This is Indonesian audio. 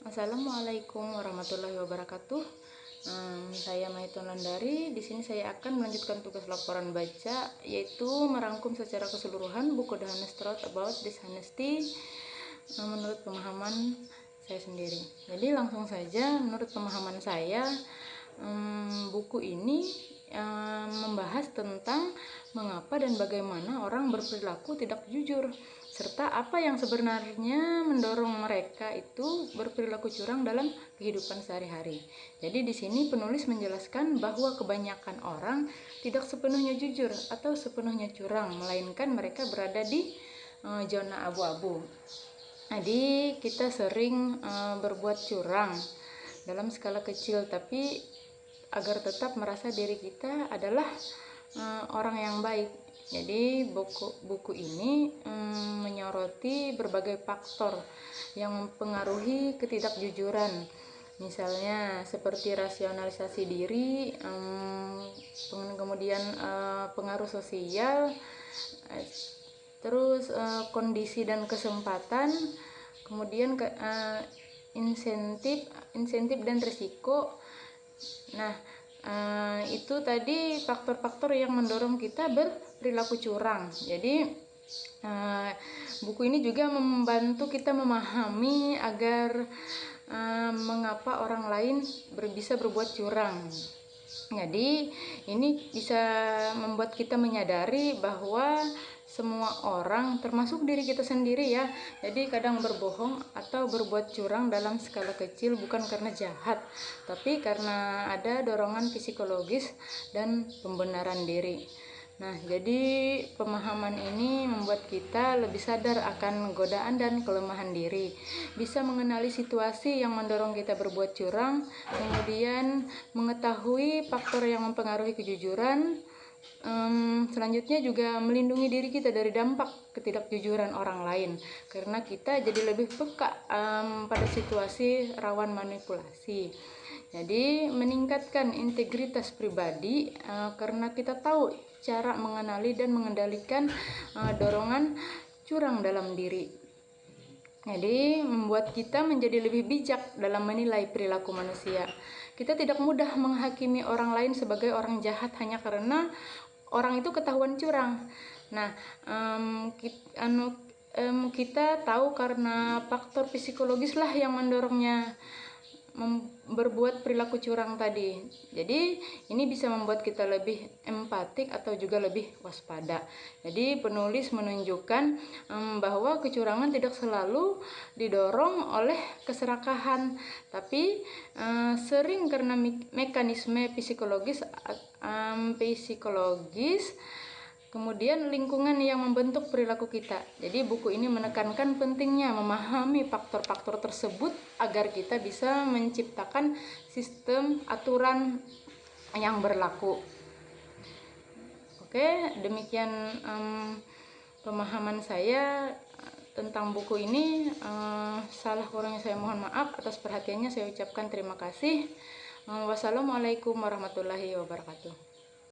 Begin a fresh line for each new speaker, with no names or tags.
Assalamualaikum warahmatullahi wabarakatuh. Saya Maitun Landari. Di sini saya akan melanjutkan tugas laporan baca, yaitu merangkum secara keseluruhan buku The Honest Truth About Dishonesty menurut pemahaman saya sendiri. Jadi langsung saja, menurut pemahaman saya, buku ini membahas tentang mengapa dan bagaimana orang berperilaku tidak jujur, serta apa yang sebenarnya mendorong mereka itu berperilaku curang dalam kehidupan sehari-hari. Jadi di sini penulis menjelaskan bahwa kebanyakan orang tidak sepenuhnya jujur atau sepenuhnya curang, melainkan mereka berada di zona abu-abu. Jadi kita sering berbuat curang dalam skala kecil, tapi agar tetap merasa diri kita adalah orang yang baik. Jadi buku ini menyoroti berbagai faktor yang mempengaruhi ketidakjujuran, misalnya seperti rasionalisasi diri, kemudian pengaruh sosial, terus kondisi dan kesempatan, kemudian insentif dan risiko. Nah, itu tadi faktor-faktor yang mendorong kita berperilaku curang. Jadi buku ini juga membantu kita memahami agar mengapa orang lain bisa berbuat curang. Jadi ini bisa membuat kita menyadari bahwa semua orang, termasuk diri kita sendiri ya, jadi kadang berbohong atau berbuat curang dalam skala kecil bukan karena jahat, tapi karena ada dorongan psikologis dan pembenaran diri. Nah, jadi pemahaman ini membuat kita lebih sadar akan godaan dan kelemahan diri, bisa mengenali situasi yang mendorong kita berbuat curang, kemudian mengetahui faktor yang mempengaruhi kejujuran. Selanjutnya juga melindungi diri kita dari dampak ketidakjujuran orang lain, karena kita jadi lebih peka pada situasi rawan manipulasi. Jadi meningkatkan integritas pribadi karena kita tahu cara mengenali dan mengendalikan dorongan curang dalam diri. Jadi membuat kita menjadi lebih bijak dalam menilai perilaku manusia. Kita tidak mudah menghakimi orang lain sebagai orang jahat hanya karena orang itu ketahuan curang. Nah, kita tahu karena faktor psikologis lah yang mendorongnya berbuat perilaku curang tadi. Jadi ini bisa membuat kita lebih empatik atau juga lebih waspada. Jadi penulis menunjukkan bahwa kecurangan tidak selalu didorong oleh keserakahan, tapi sering karena mekanisme psikologis, kemudian lingkungan yang membentuk perilaku kita. Jadi buku ini menekankan pentingnya memahami faktor-faktor tersebut agar kita bisa menciptakan sistem aturan yang berlaku. Oke, demikian pemahaman saya tentang buku ini. Salah kurangnya saya mohon maaf. Atas perhatiannya saya ucapkan terima kasih. Wassalamualaikum warahmatullahi wabarakatuh.